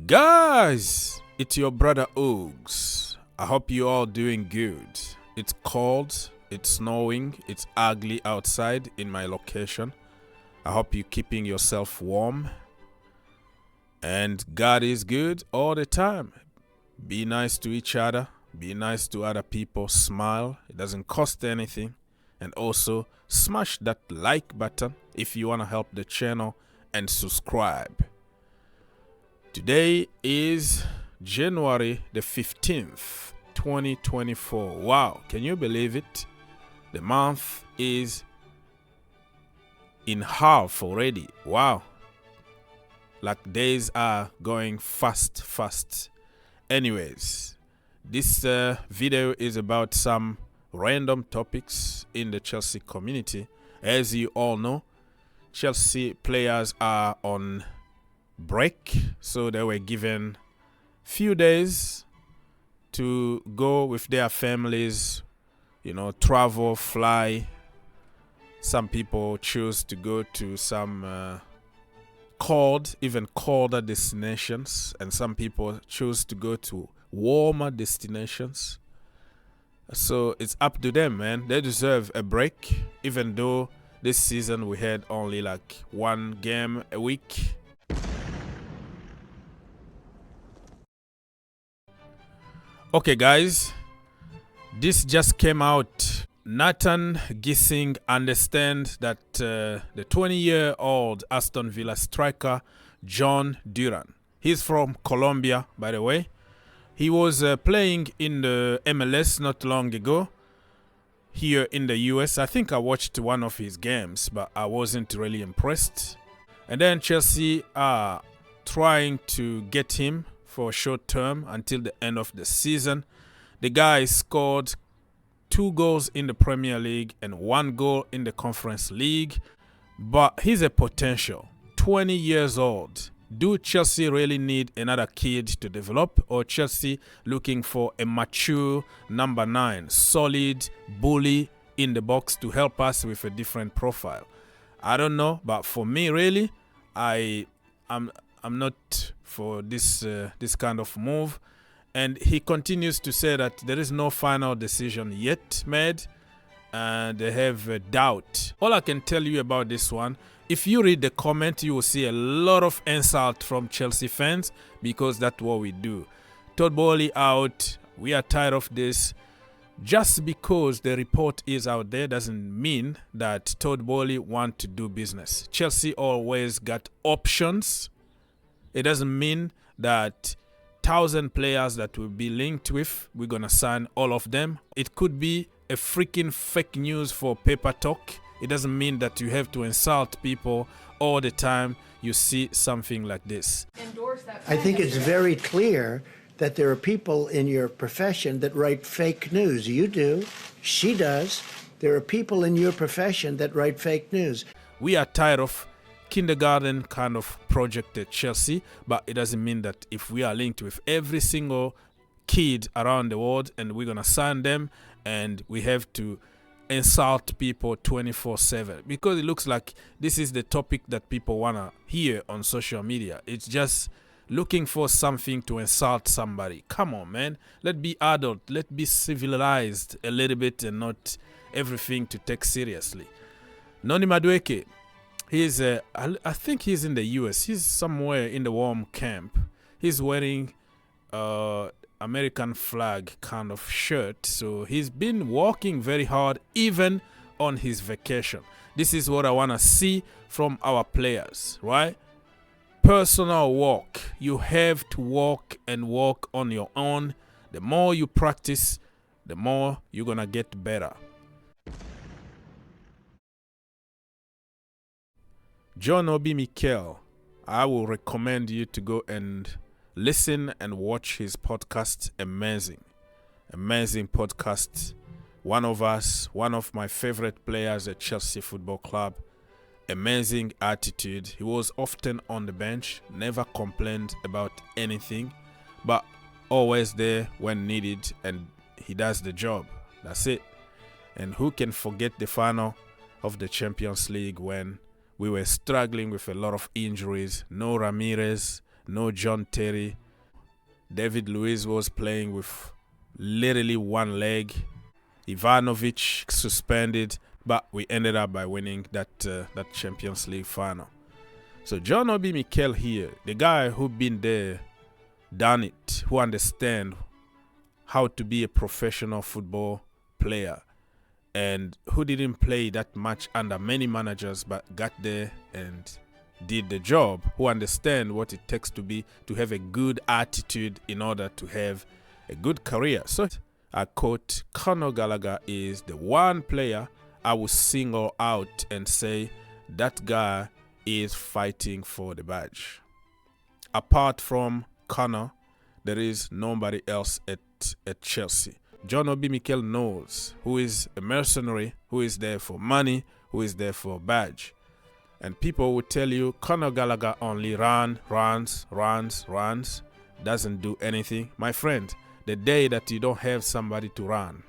Guys, it's your brother Ogs. I hope you all doing good. It's cold, it's snowing, it's ugly outside in my location. I hope you're keeping yourself warm. And God is good all the time. Be nice to each other. Be nice to other people. Smile. It doesn't cost anything. And also smash that like button if you want to help the channel and subscribe. Today is January the 15th, 2024. Wow, can you believe it? The month is in half already. Wow. Like days are going fast. Anyways, this video is about some random topics in the Chelsea community. As you all know, Chelsea players are on break, so they were given few days to go with their families, travel, fly. Some people choose to go to some even colder destinations, and some people choose to go to warmer destinations. So it's up to them, man. They deserve a break, even though this season we had only like one game a week. Okay, guys, this just came out. Nathan Gissing understands that the 20-year-old Aston Villa striker Jhon Duran, he's from Colombia, by the way. He was playing in the MLS not long ago here in the US. I think I watched one of his games, but I wasn't really impressed. And then Chelsea are trying to get him for a short term until the end of the season. The guy scored 2 goals in the Premier League and 1 goal in the Conference League, but he's a potential. 20 years old. Do Chelsea really need another kid to develop, or Chelsea looking for a mature number 9, solid bully in the box to help us with a different profile? I don't know, but for me, really, I'm not for this kind of move. And he continues to say that there is no final decision yet made, and they have a doubt. All I can tell you about this one, if you read the comment, you will see a lot of insult from Chelsea fans, because that's what we do. Todd Boehly out. We are tired of this. Just because the report is out there doesn't mean that Todd Boehly want to do business. Chelsea always got options. It doesn't mean that 1,000 players that will be linked with, we're gonna sign all of them. It could be a freaking fake news for paper talk. It doesn't mean that you have to insult people all the time you see something like this. I think it's very clear that there are people in your profession that write fake news. You do. She does. There are people in your profession that write fake news. We are tired of kindergarten kind of project at Chelsea, but it doesn't mean that if we are linked with every single kid around the world and we're gonna sign them and we have to insult people 24/7, because it looks like this is the topic that people wanna hear on social media. It's just looking for something to insult somebody. Come on, man. Let's be adult. Let's be civilized a little bit and not everything to take seriously. Noni Madueke, he's I think he's in the US. He's somewhere in the warm camp. He's wearing American flag kind of shirt. So he's been working very hard even on his vacation. This is what I want to see from our players, right? Personal work. You have to walk and walk on your own. The more you practice, the more you're going to get better. Obi Mikel, I will recommend you to go and listen and watch his podcast. Amazing podcast. One of us, one of my favorite players at Chelsea Football Club. Amazing attitude. He was often on the bench, never complained about anything, but always there when needed, and he does the job. That's it. And who can forget the final of the Champions League when we were struggling with a lot of injuries? No Ramirez, no John Terry. David Luiz was playing with literally one leg. Ivanovic suspended, but we ended up by winning that Champions League final. So John Obi Mikel here, the guy who been there, done it, who understand how to be a professional football player, and who didn't play that much under many managers but got there and did the job, who understand what it takes to have a good attitude in order to have a good career. So I quote, Conor Gallagher is the one player I will single out and say that guy is fighting for the badge. Apart from Conor, there is nobody else at Chelsea. John Obi Mikel knows who is a mercenary, who is there for money, who is there for a badge. And people will tell you Conor Gallagher only runs, doesn't do anything. My friend, the day that you don't have somebody to run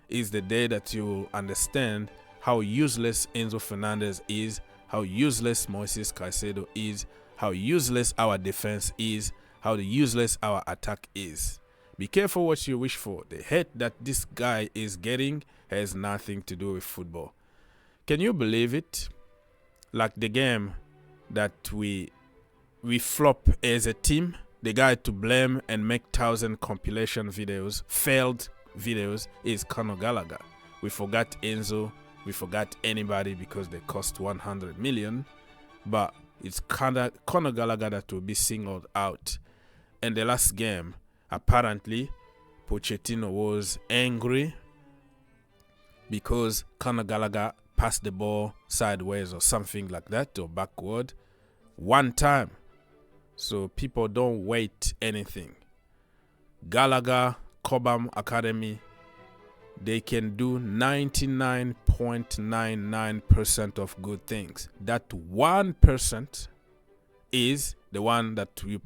is the day that you understand how useless Enzo Fernandez is, how useless Moises Caicedo is, how useless our defense is, how useless our attack is. Be careful what you wish for. The hate that this guy is getting has nothing to do with football. Can you believe it? Like the game that we flop as a team, the guy to blame and make 1,000 compilation videos, failed videos, is Conor Gallagher. We forgot Enzo, we forgot anybody because they cost 100 million, but it's Conor Gallagher that will be singled out. And the last game, apparently, Pochettino was angry because Conor Gallagher passed the ball sideways or something like that, or backward, one time. So people don't wait anything. Gallagher, Cobham Academy, they can do 99.99% of good things. That 1% is the one that will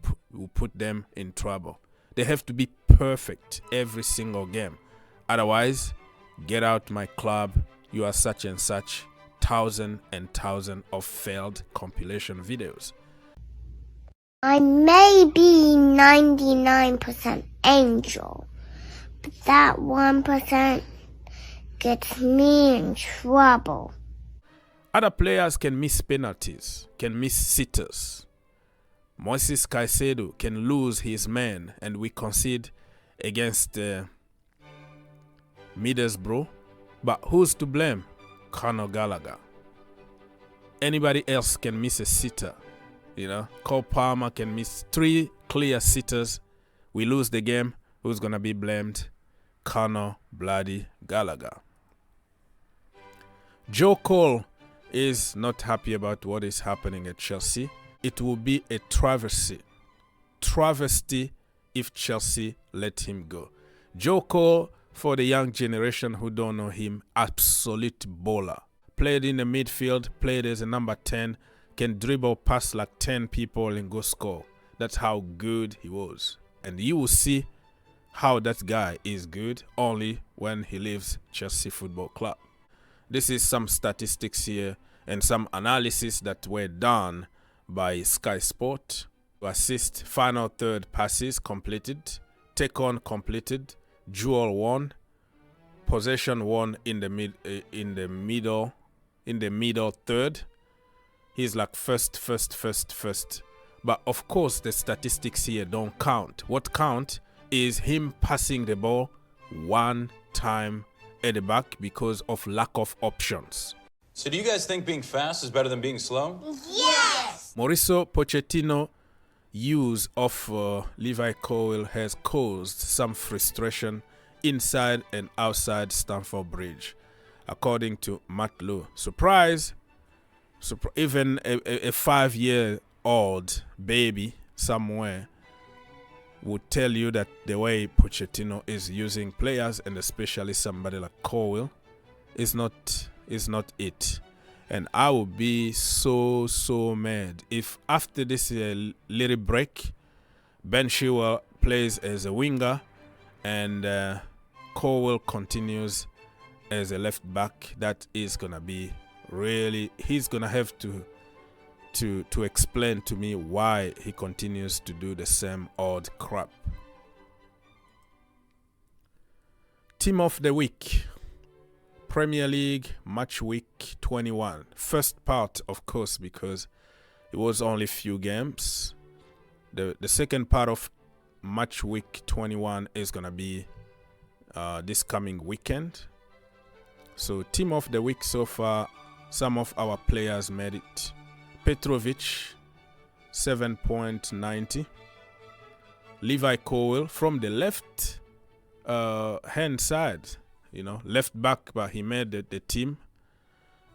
put them in trouble. They have to be perfect every single game. Otherwise, get out my club. You are such and such. 1,000 and 1,000 of failed compilation videos. I may be 99% angel, but that 1% gets me in trouble. Other players can miss penalties, can miss sitters. Moises Caicedo can lose his man and we concede against Middlesbrough. But who's to blame? Conor Gallagher. Anybody else can miss a sitter. Cole Palmer can miss 3 clear sitters. We lose the game. Who's going to be blamed? Conor bloody Gallagher. Joe Cole is not happy about what is happening at Chelsea. It will be a travesty if Chelsea let him go. Joe Cole, for the young generation who don't know him, absolute bowler. Played in the midfield, played as a number 10, can dribble past like 10 people and go score. That's how good he was. And you will see how that guy is good only when he leaves Chelsea Football Club. This is some statistics here and some analysis that were done by Sky Sport. Assist, final third passes completed, take on completed, duel won, possession won in the middle third. He's like first. But of course the statistics here don't count. What count is him passing the ball one time at the back because of lack of options. So do you guys think being fast is better than being slow? Yes! Mauricio Pochettino use of Levi Colwill has caused some frustration inside and outside Stamford Bridge, according to Matt Lowe. Surprise! Even a 5-year-old baby somewhere would tell you that the way Pochettino is using players, and especially somebody like Colwill, is not it. And I would be so mad if after this little break, Ben Chilwell plays as a winger and Colwill continues as a left back. That is gonna be really, he's gonna have to to explain to me why he continues to do the same odd crap. Team of the week. Premier League match week 21. First part, of course, because it was only few games. The second part of match week 21 is going to be this coming weekend. So team of the week so far, some of our players made it. Petrovic, 7.90. Levi Colwill from the left hand side, left back, but he made the team.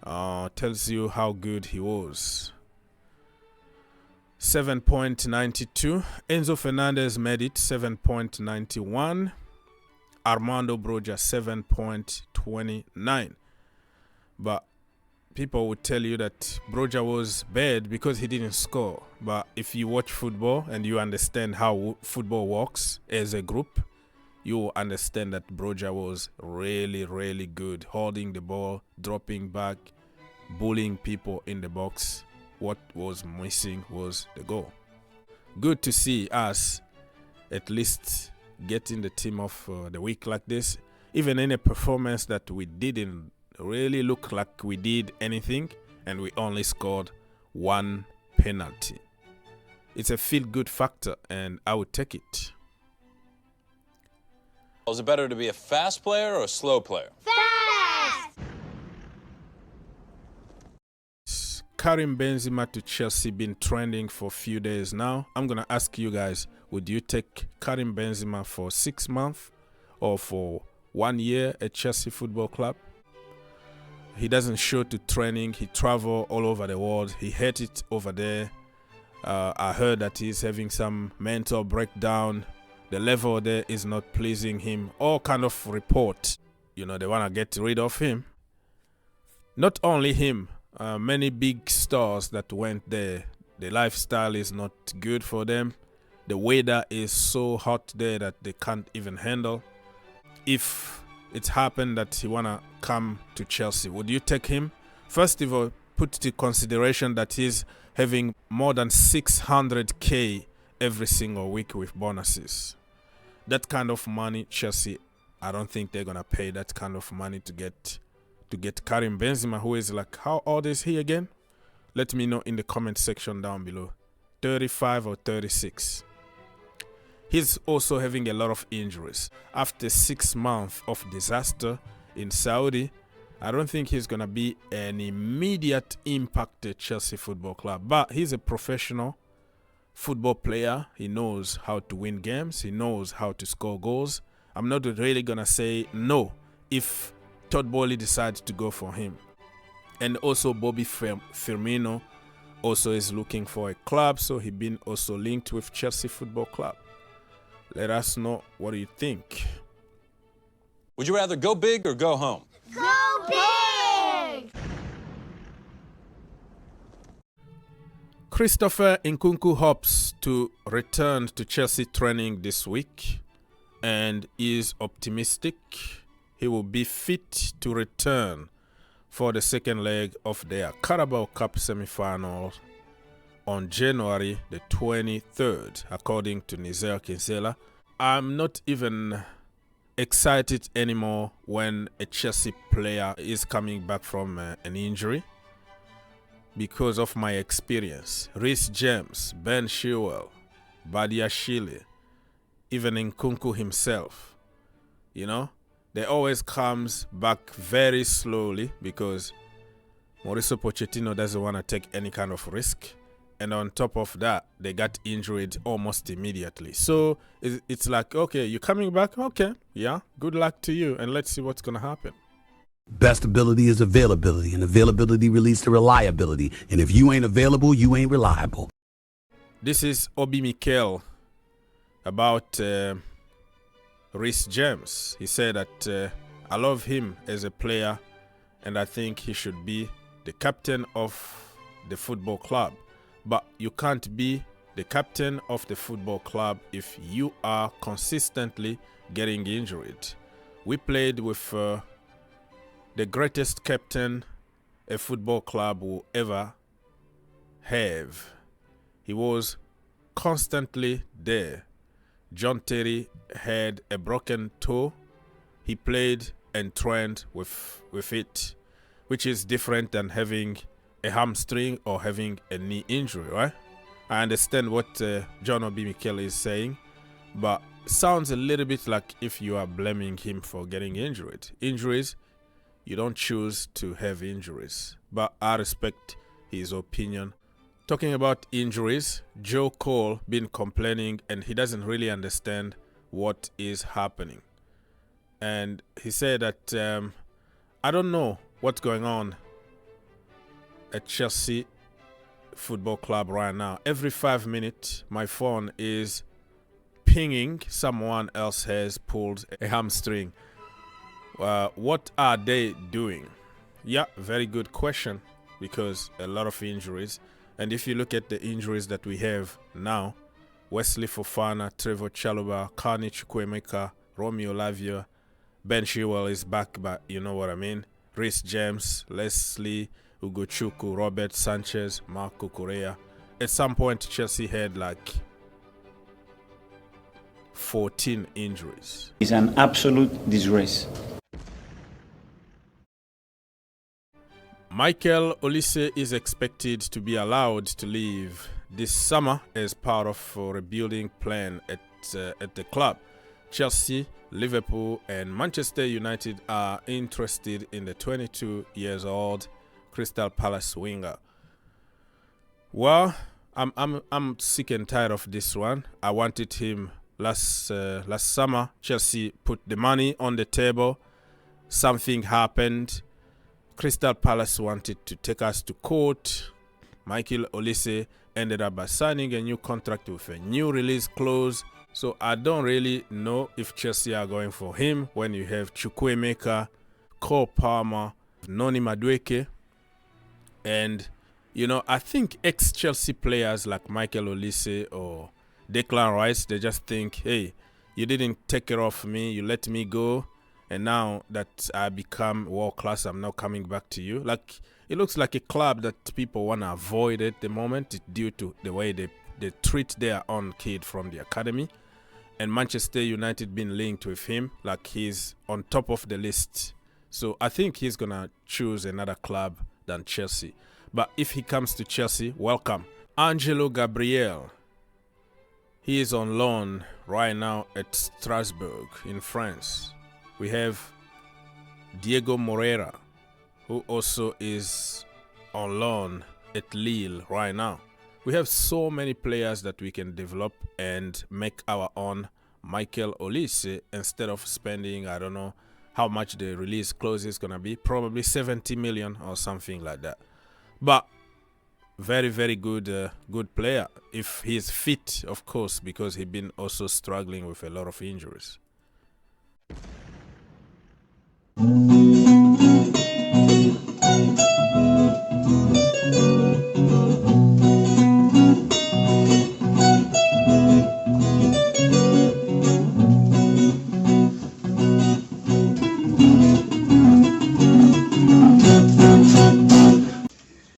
Tells you how good he was. 7.92. Enzo Fernandez made it, 7.91. Armando Broja, 7.29. But people would tell you that Broja was bad because he didn't score. But if you watch football and you understand how football works as a group, you will understand that Broja was really, really good. Holding the ball, dropping back, bullying people in the box. What was missing was the goal. Good to see us at least getting the team of the week like this. Even in a performance that we didn't really look like we did anything and we only scored one penalty. It's a feel-good factor and I would take it. Is it better to be a fast player or a slow player? Fast! Karim Benzema to Chelsea been trending for a few days now. I'm going to ask you guys, would you take Karim Benzema for 6 months or for 1 year at Chelsea Football Club? He doesn't show to training. He travel all over the world. He hates it over there. I heard that he's having some mental breakdown. The level there is not pleasing him. All kind of report. They want to get rid of him. Not only him. Many big stars that went there. The lifestyle is not good for them. The weather is so hot there that they can't even handle. If it's happened that he want to come to Chelsea, would you take him? First of all, put to consideration that he's having more than 600k every single week with bonuses. That kind of money, Chelsea, I don't think they're going to pay that kind of money to get Karim Benzema, who is like, how old is he again? Let me know in the comment section down below. 35 or 36. He's also having a lot of injuries. After 6 months of disaster in Saudi, I don't think he's going to be an immediate impact at Chelsea Football Club. But he's a professional football player. He knows how to win games. He knows how to score goals. I'm not really going to say no if Todd Boehly decides to go for him. And also Bobby Firmino also is looking for a club. So he's been also linked with Chelsea Football Club. Let us know, what do you think? Would you rather go big or go home? Go big! Christopher Nkunku hopes to return to Chelsea training this week and is optimistic he will be fit to return for the second leg of their Carabao Cup semi-final on January the 23rd, according to Nizel Kinsella. I'm not even excited anymore when a Chelsea player is coming back from an injury because of my experience. Reece James, Ben Chilwell, Badiashile, even Nkunku himself, they always comes back very slowly because Mauricio Pochettino doesn't want to take any kind of risk. And on top of that, they got injured almost immediately. So it's like, okay, you're coming back? Okay, yeah, good luck to you. And let's see what's going to happen. Best ability is availability, and availability leads to reliability. And if you ain't available, you ain't reliable. This is Obi Mikel about Reece James. He said that I love him as a player, and I think he should be the captain of the football club. But you can't be the captain of the football club if you are consistently getting injured. We played with the greatest captain a football club will ever have. He was constantly there. John Terry had a broken toe. He played and trained with it, which is different than having a hamstring or having a knee injury, right? I understand what Jhon Obi Mikel is saying, but sounds a little bit like if you are blaming him for getting injured. Injuries, you don't choose to have injuries, but I respect his opinion. Talking about injuries, Joe Cole been complaining and he doesn't really understand what is happening. And he said that I don't know what's going on at Chelsea Football Club right now. Every 5 minutes, my phone is pinging someone else has pulled a hamstring. What are they doing? Yeah, very good question, because a lot of injuries. And if you look at the injuries that we have now, Wesley Fofana, Trevor Chalobah, Carney Chukwuemeka, Romeo Lavia, Ben Chilwell is back, but you know what I mean. Reece James, Leslie Ugochukwu, Robert Sanchez, Marco Correa. At some point, Chelsea had like 14 injuries. It's an absolute disgrace. Mikel Olise is expected to be allowed to leave this summer as part of a rebuilding plan at the club. Chelsea, Liverpool and Manchester United are interested in the 22-year-old Crystal Palace winger. Well, I'm sick and tired of this one. I wanted him last summer. Chelsea put the money on the table. Something happened. Crystal Palace wanted to take us to court. Mikel Olise ended up by signing a new contract with a new release clause. So I don't really know if Chelsea are going for him when you have Chukwuemeka, Cole Palmer, Noni Madueke. And, you know, I think ex-Chelsea players like Mikel Olise or Declan Rice, they just think, hey, you didn't take care of me, you let me go. And now that I become world class, I'm not coming back to you. Like, it looks like a club that people want to avoid at the moment due to the way they treat their own kid from the academy. And Manchester United been linked with him, like he's on top of the list. So I think he's going to choose another club than Chelsea. But if he comes to Chelsea, welcome. Angelo Gabriel. He is on loan right now at Strasbourg in France. We have Diego Moreira, who also is on loan at Lille right now. We have so many players that we can develop and make our own Mikel Olise instead of spending, I don't know how much the release clause is going to be, probably 70 million or something like that. But very, very good good player. If he's fit, of course, because he's been also struggling with a lot of injuries.